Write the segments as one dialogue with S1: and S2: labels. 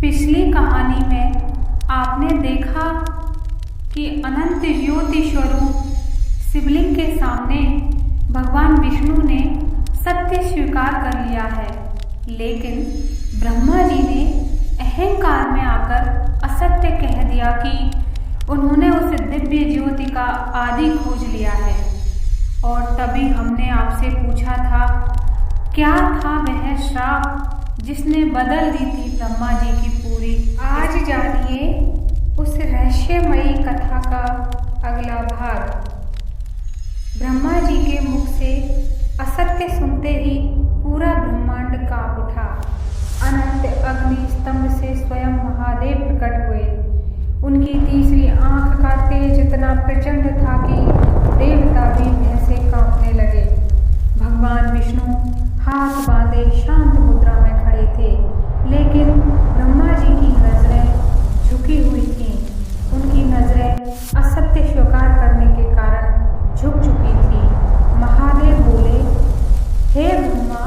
S1: पिछली कहानी में आपने देखा कि अनंत ज्योति स्वरूप शिवलिंग के सामने भगवान विष्णु ने सत्य स्वीकार कर लिया है, लेकिन ब्रह्मा जी ने अहंकार में आकर असत्य कह दिया कि उन्होंने उस दिव्य ज्योति का आदि खोज लिया है। और तभी हमने आपसे पूछा था, क्या था वह श्राप जिसने बदल दी थी ब्रह्मा जी की पूरी। आज जानिए उस रहस्यमयी कथा का अगला भाग। ब्रह्मा जी के मुख से असत्य सुनते ही पूरा ब्रह्मांड कांप उठा। अनंत अग्नि स्तंभ से स्वयं महादेव प्रकट हुए। उनकी तीसरी आंख का तेज इतना प्रचंड था कि देवता भी भय से कांपने लगे। भगवान विष्णु हाथ बांधे शांत मुद्रा में खड़े थे, लेकिन ब्रह्मा जी की नजरें झुकी हुई थीं। उनकी नजरें असत्य स्वीकार करने के कारण झुक चुकी थी। महादेव बोले, हे ब्रह्मा,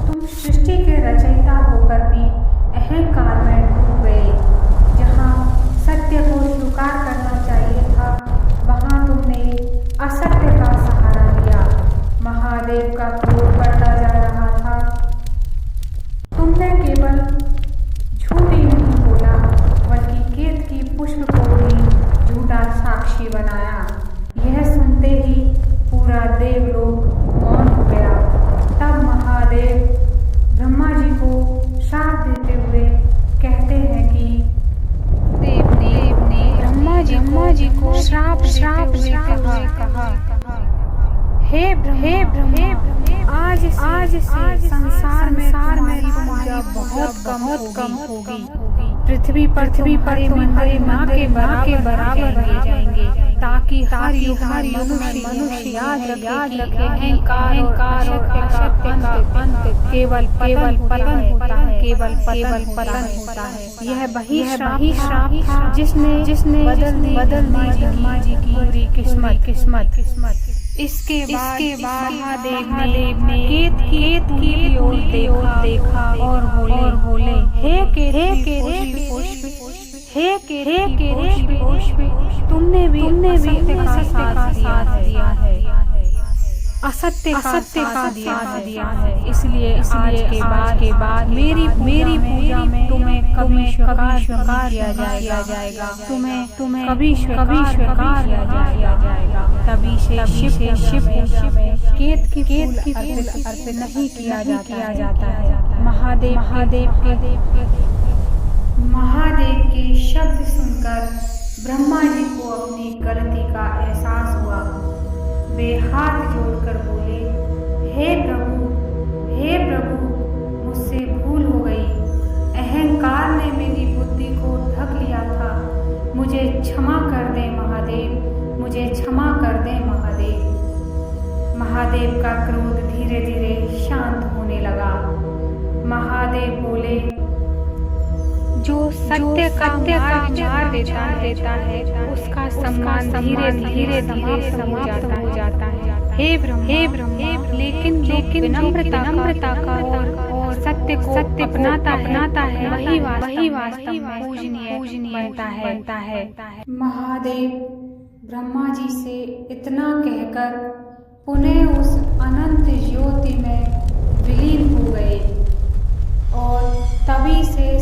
S1: तुम सृष्टि के रचयिता होकर भी अहंकार में डूब गए। जहाँ सत्य को स्वीकार करना चाहिए था, वहाँ तुमने असत्य का सहारा लिया। महादेव का क्रोध बढ़ता जा रहा था। तुमने केवल झूठ ही नहीं बोला, बल्कि केत की पुष्प को भी झूठा साक्षी बनाया। यह सुनते ही पूरा देवलोक मौन हो गया। तब महादेव ब्रह्मा जी को श्राप देते हुए कहते हैं कि देव ने ब्रह्मा जी को श्राप देते हुए कहा, हे ब्रह्मा, आज से संसार में मेरी पूजा बहुत कम होगी। पृथ्वी पर तुम्हारे माँ के बराबर हो जाएंगे, ताकि हर युग मनुष्य याद रखे अहंकार और असत्य का अंत केवल पतन होता है। यह वही श्राप था जिसने बदल दी ब्रह्मा जी की पूरी किस्मत। इसके बाद महादेव ने केत की ओर देखा और बोले, हे पुष्प, तुमने भी असत्य का साथ दिया है, असत्य का साथ दिया है। इसलिए आज के बाद मेरी पूजा में तुम्हें कभी स्वीकार किया जाएगा। तुम्हें कभी स्वीकार किया जाएगा। तभी से शिव पूजा में केत की अर्पित नहीं किया जाता है। महादेव के शब्द सुनकर ब्रह्मा जी को अपनी गलती का एहसास हुआ। वे हाथ जोड़कर बोले, हे प्रभु, मुझसे भूल हो गई। अहंकार ने मेरी बुद्धि को ढक लिया था। मुझे क्षमा कर दे महादेव, मुझे क्षमा कर दे महादेव। महादेव का क्रोध धीरे धीरे शांत होने लगा। महादेव बोले, जो सत्य का मार्ग देता है, उसका सम्मान धीरे धीरे समाप्त हो जाता है। हे ब्रह्मा, लेकिन विनम्रता का और सत्य को अपनाता है, वही वास्तव में पूजनीय बनता है। महादेव ब्रह्मा जी से इतना कहकर पुनः उस अनंत ज्योति में विलीन हो गए और तभी से